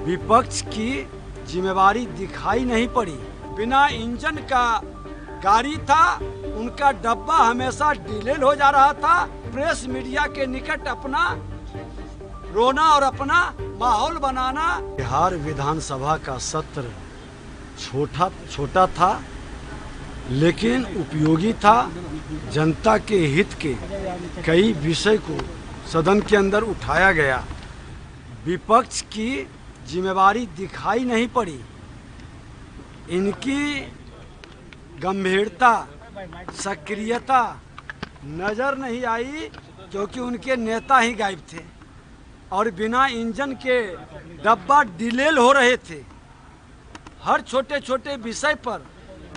विपक्ष की जिम्मेवारी दिखाई नहीं पड़ी। बिना इंजन का गाड़ी था, उनका डब्बा हमेशा डिलेल हो जा रहा था। प्रेस मीडिया के निकट अपना रोना और अपना माहौल बनाना। बिहार विधानसभा का सत्र छोटा था, लेकिन उपयोगी था। जनता के हित के कई विषय को सदन के अंदर उठाया गया। विपक्ष की जिम्मेवारी दिखाई नहीं पड़ी। इनकी गंभीरता, सक्रियता नजर नहीं आई, क्योंकि उनके नेता ही गायब थे और बिना इंजन के डब्बा डिलेल हो रहे थे। हर छोटे छोटे विषय पर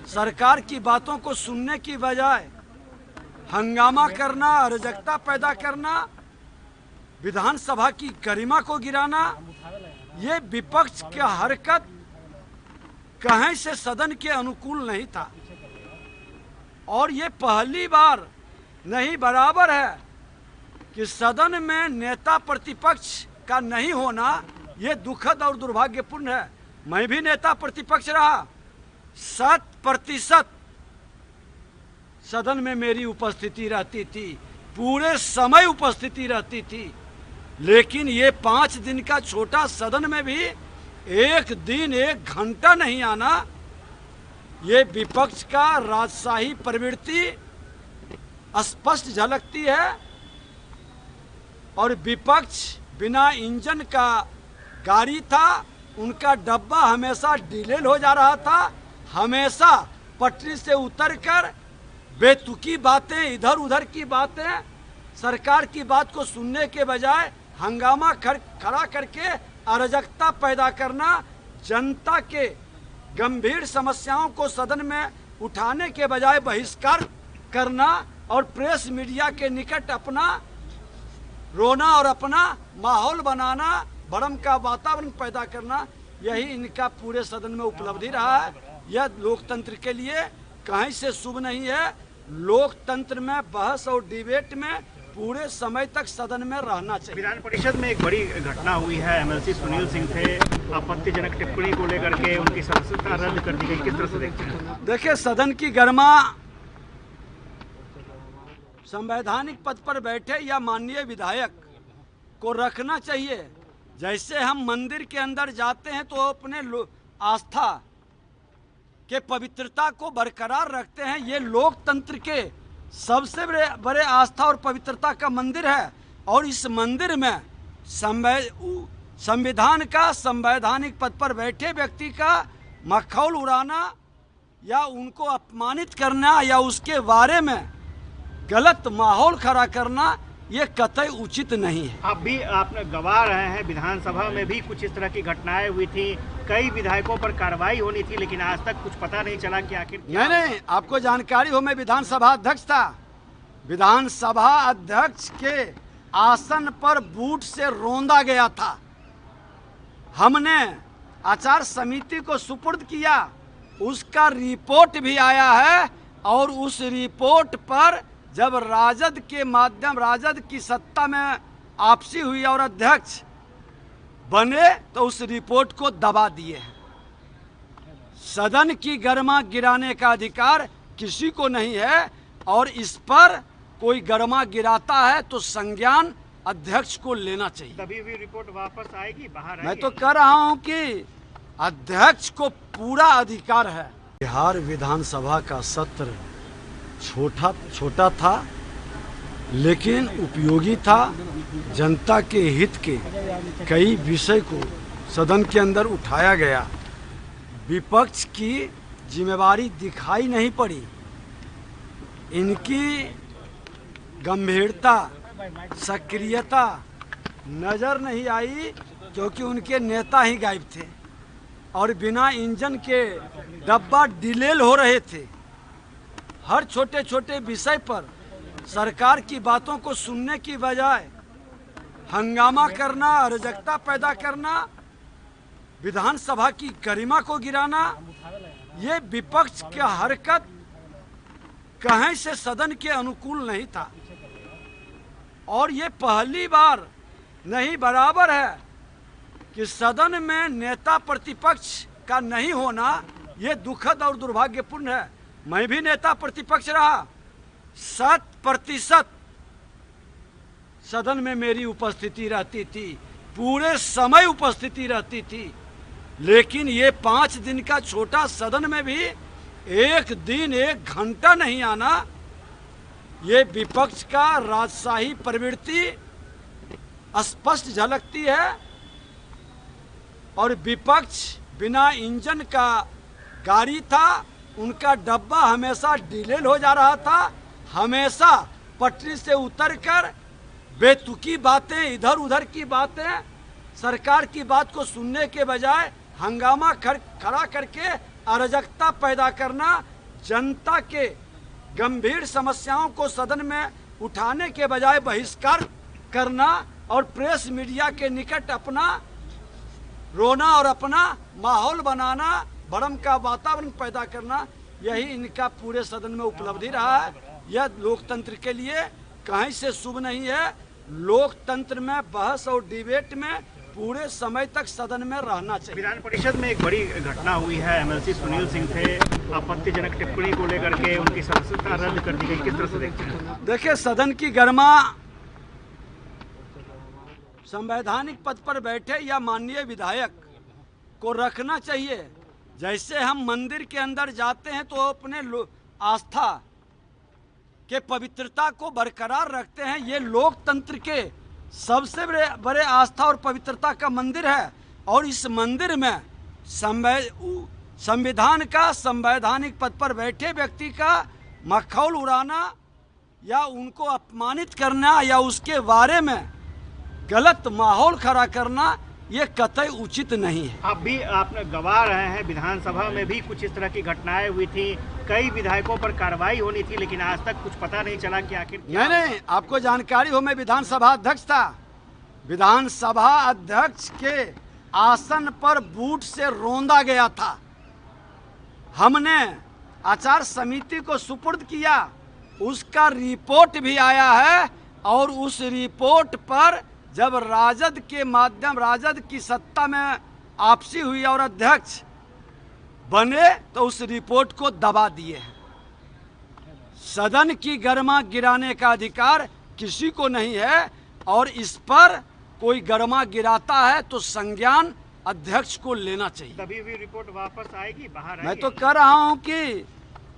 सरकार की बातों को सुनने की बजाय हंगामा करना, अराजकता पैदा करना, विधानसभा की गरिमा को गिराना, ये विपक्ष का हरकत कहीं से सदन के अनुकूल नहीं था। और ये पहली बार नहीं, बराबर है कि सदन में नेता प्रतिपक्ष का नहीं होना ये दुखद और दुर्भाग्यपूर्ण है। मैं भी नेता प्रतिपक्ष रहा, 100% सदन में मेरी उपस्थिति रहती थी, पूरे समय उपस्थिति रहती थी। लेकिन ये 5 दिन का छोटा सदन में भी एक दिन 1 घंटा नहीं आना, ये विपक्ष का राजशाही प्रवृत्ति स्पष्ट झलकती है। और विपक्ष बिना इंजन का गाड़ी था, उनका डब्बा हमेशा डिलेल हो जा रहा था। हमेशा पटरी से उतरकर बेतुकी बातें, इधर उधर की बातें, सरकार की बात को सुनने के बजाय हंगामा खड़ा करके अराजकता पैदा करना, जनता के गंभीर समस्याओं को सदन में उठाने के बजाय बहिष्कार करना और प्रेस मीडिया के निकट अपना रोना और अपना माहौल बनाना, भ्रम का वातावरण पैदा करना, यही इनका पूरे सदन में उपलब्धि रहा है। यह लोकतंत्र के लिए कहीं से शुभ नहीं है। लोकतंत्र में बहस और डिबेट में पूरे समय तक सदन में रहना चाहिए। विधान परिषद में एक बड़ी घटना हुई है। एमएलसी सुनील सिंह थे, आपत्तिजनक टिप्पणी को लेकर के उनकी सदस्यता रद्द कर दी गई। किस तरह से देखते हैं? देखिए, सदन की गरिमा संवैधानिक पद पर बैठे या माननीय विधायक को रखना चाहिए। जैसे हम मंदिर के अंदर जाते हैं तो अपने आस्था के पवित्रता को बरकरार रखते हैं। ये लोकतंत्र के सबसे बड़े आस्था और पवित्रता का मंदिर है। और इस मंदिर में संविधान का, संवैधानिक पद पर बैठे व्यक्ति का मखौल उड़ाना या उनको अपमानित करना या उसके बारे में गलत माहौल खड़ा करना, ये कतई उचित नहीं है। आपने गवाह रहे हैं, विधानसभा में भी कुछ इस तरह की घटनाएं हुई थी, कई विधायकों पर कार्रवाई होनी थी, लेकिन आज तक कुछ पता नहीं चला कि आखिर नहीं, आपको जानकारी हो, मैं विधानसभा अध्यक्ष था। विधानसभा अध्यक्ष के आसन पर बूट से रौंदा गया था। हमने आचार समिति को सुपुर्द किया, उसका रिपोर्ट भी आया है। और उस रिपोर्ट पर जब राजद की सत्ता में आपसी हुई और अध्यक्ष बने तो उस रिपोर्ट को दबा दिए हैं। सदन की गरिमा गिराने का अधिकार किसी को नहीं है। और इस पर कोई गरिमा गिराता है तो संज्ञान अध्यक्ष को लेना चाहिए। तभी भी रिपोर्ट वापस आएगी, बाहर मैं तो कह रहा हूं कि अध्यक्ष को पूरा अधिकार है। बिहार विधानसभा का सत्र छोटा था, लेकिन उपयोगी था। जनता के हित के कई विषय को सदन के अंदर उठाया गया। विपक्ष की जिम्मेवारी दिखाई नहीं पड़ी। इनकी गंभीरता, सक्रियता नजर नहीं आई, क्योंकि उनके नेता ही गायब थे और बिना इंजन के डब्बा डिलेल हो रहे थे। हर छोटे छोटे विषय पर सरकार की बातों को सुनने की बजाय हंगामा करना, अराजकता पैदा करना, विधानसभा की गरिमा को गिराना, ये विपक्ष का हरकत कहीं से सदन के अनुकूल नहीं था। और ये पहली बार नहीं, बराबर है कि सदन में नेता प्रतिपक्ष का नहीं होना ये दुखद और दुर्भाग्यपूर्ण है। मैं भी नेता प्रतिपक्ष रहा, 100% सदन में मेरी उपस्थिति रहती थी, पूरे समय उपस्थिति रहती थी। लेकिन ये 5 दिन का छोटा सदन में भी एक दिन 1 घंटा नहीं आना, ये विपक्ष का राजशाही प्रवृत्ति स्पष्ट झलकती है। और विपक्ष बिना इंजन का गाड़ी था, उनका डब्बा हमेशा डिले हो जा रहा था, हमेशा पटरी से उतरकर बेतुकी बातें, इधर उधर की बातें, सरकार की बात को सुनने के बजाय हंगामा खड़ा करके अराजकता पैदा करना, जनता के गंभीर समस्याओं को सदन में उठाने के बजाय बहिष्कार करना और प्रेस मीडिया के निकट अपना रोना और अपना माहौल बनाना, भ्रम का वातावरण पैदा करना, यही इनका पूरे सदन में उपलब्धि रहा है। यह लोकतंत्र के लिए कहीं से शुभ नहीं है। लोकतंत्र में बहस और डिबेट में पूरे समय तक सदन में रहना चाहिए। विधान परिषद में एक बड़ी घटना हुई है, एमएलसी सुनील सिंह थे, आपत्तिजनक टिप्पणी को लेकर के उनकी सदस्यता रद्द कर दी गई, किस तरह से देखते हैं? देखिए, सदन की गरिमा संवैधानिक पद पर बैठे या माननीय विधायक को रखना चाहिए। जैसे हम मंदिर के अंदर जाते हैं तो अपने आस्था के पवित्रता को बरकरार रखते हैं। ये लोकतंत्र के सबसे बड़े आस्था और पवित्रता का मंदिर है, और इस मंदिर में संविधान का संवैधानिक पद पर बैठे व्यक्ति का मखौल उड़ाना या उनको अपमानित करना या उसके बारे में गलत माहौल खड़ा करना ये कतई उचित नहीं है। आपने गवाह रहे हैं, विधानसभा में भी कुछ इस तरह की घटनाएं हुई थी, कई विधायकों पर कार्रवाई होनी थी, लेकिन आज तक कुछ पता नहीं चला कि आखिर नहीं, आपको जानकारी हो, मैं विधानसभा अध्यक्ष था। विधानसभा अध्यक्ष के आसन पर बूट से रौंदा गया था। हमने आचार समिति को सुपुर्द किया, उसका रिपोर्ट भी आया है, और उस रिपोर्ट पर जब राजद की सत्ता में आपसी हुई और अध्यक्ष बने तो उस रिपोर्ट को दबा दिए हैं। सदन की गरिमा गिराने का अधिकार किसी को नहीं है, और इस पर कोई गरिमा गिराता है तो संज्ञान अध्यक्ष को लेना चाहिए। तभी भी रिपोर्ट वापस आएगी, बाहर मैं तो कह रहा हूं कि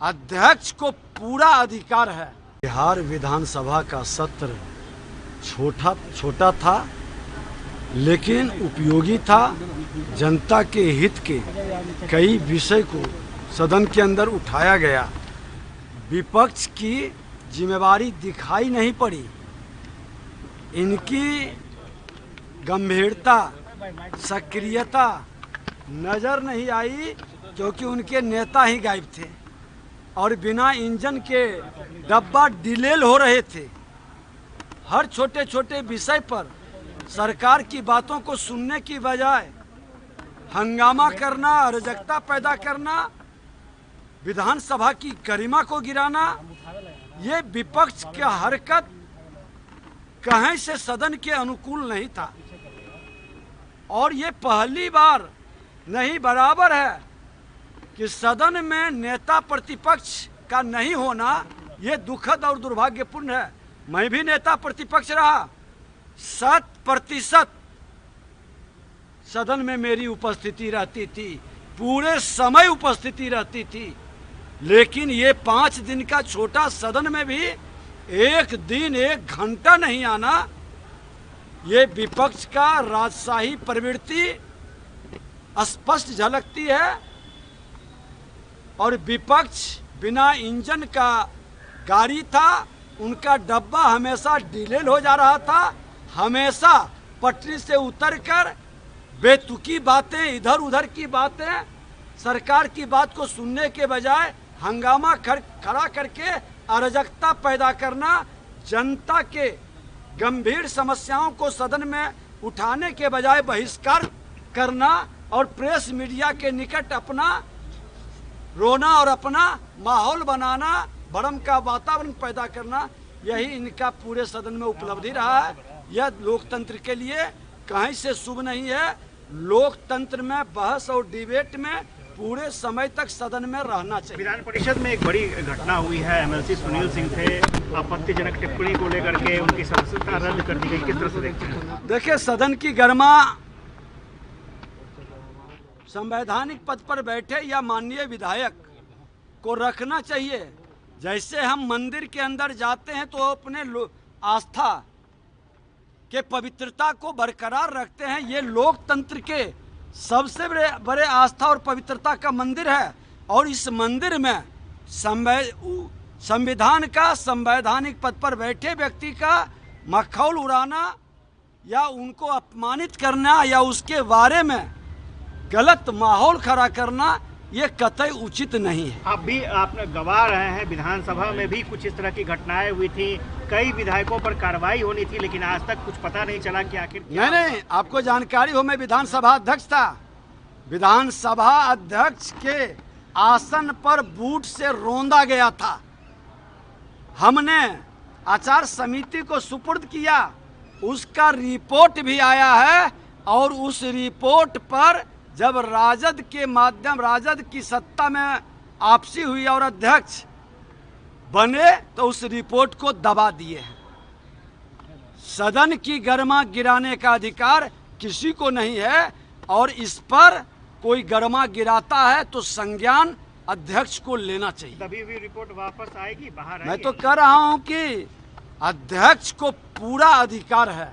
अध्यक्ष को पूरा अधिकार है। बिहार विधानसभा का सत्र छोटा था, लेकिन उपयोगी था। जनता के हित के कई विषय को सदन के अंदर उठाया गया। विपक्ष की जिम्मेवारी दिखाई नहीं पड़ी, इनकी गंभीरता, सक्रियता नजर नहीं आई, क्योंकि उनके नेता ही गायब थे और बिना इंजन के डब्बा डिले हो रहे थे। हर छोटे छोटे विषय पर सरकार की बातों को सुनने की बजाय हंगामा करना, अराजकता पैदा करना, विधानसभा की गरिमा को गिराना, ये विपक्ष की हरकत कहीं से सदन के अनुकूल नहीं था। और ये पहली बार नहीं, बराबर है कि सदन में नेता प्रतिपक्ष का नहीं होना ये दुखद और दुर्भाग्यपूर्ण है। मैं भी नेता प्रतिपक्ष रहा, 100% सदन में मेरी उपस्थिति रहती थी, पूरे समय उपस्थिति रहती थी। लेकिन ये 5 दिन का छोटा सदन में भी एक दिन 1 घंटा नहीं आना, ये विपक्ष का राजशाही प्रवृत्ति स्पष्ट झलकती है। और विपक्ष बिना इंजन का गाड़ी था, उनका डब्बा हमेशा डिले हो जा रहा था, हमेशा पटरी से उतरकर बेतुकी बातें, इधर उधर की बातें, सरकार की बात को सुनने के बजाय हंगामा खड़ा करके अराजकता पैदा करना, जनता के गंभीर समस्याओं को सदन में उठाने के बजाय बहिष्कार करना और प्रेस मीडिया के निकट अपना रोना और अपना माहौल बनाना, भ्रम का वातावरण पैदा करना, यही इनका पूरे सदन में उपलब्धि रहा है। यह लोकतंत्र के लिए कहीं से शुभ नहीं है। लोकतंत्र में बहस और डिबेट में पूरे समय तक सदन में रहना चाहिए। विधान परिषद में एक बड़ी घटना हुई है, एमएलसी सुनील सिंह थे, आपत्तिजनक टिप्पणी को लेकर के उनकी सदस्यता रद्द कर दी गई, किस तरह से देखते हैं? देखिए, सदन की गरिमा संवैधानिक पद पर बैठे या माननीय विधायक को रखना चाहिए। जैसे हम मंदिर के अंदर जाते हैं तो अपने आस्था के पवित्रता को बरकरार रखते हैं। ये लोकतंत्र के सबसे बड़े आस्था और पवित्रता का मंदिर है, और इस मंदिर में संविधान का संवैधानिक पद पर बैठे व्यक्ति का मखौल उड़ाना या उनको अपमानित करना या उसके बारे में गलत माहौल खड़ा करना ये कतई उचित नहीं है। आपने गवा रहे हैं, विधानसभा में भी कुछ इस तरह की घटनाएं हुई थी, कई विधायकों पर कार्रवाई होनी थी, लेकिन आज तक कुछ पता नहीं चला कि आखिर नहीं, आपको जानकारी हो, मैं विधानसभा अध्यक्ष था। विधानसभा अध्यक्ष के आसन पर बूट से रौंदा गया था। हमने आचार समिति को सुपुर्द किया, उसका रिपोर्ट भी आया है, और उस रिपोर्ट पर जब राजद की सत्ता में आपसी हुई और अध्यक्ष बने तो उस रिपोर्ट को दबा दिए हैं। सदन की गरिमा गिराने का अधिकार किसी को नहीं है, और इस पर कोई गरिमा गिराता है तो संज्ञान अध्यक्ष को लेना चाहिए। तभी भी रिपोर्ट वापस आएगी, बाहर आएगी। मैं तो कह रहा हूं कि अध्यक्ष को पूरा अधिकार है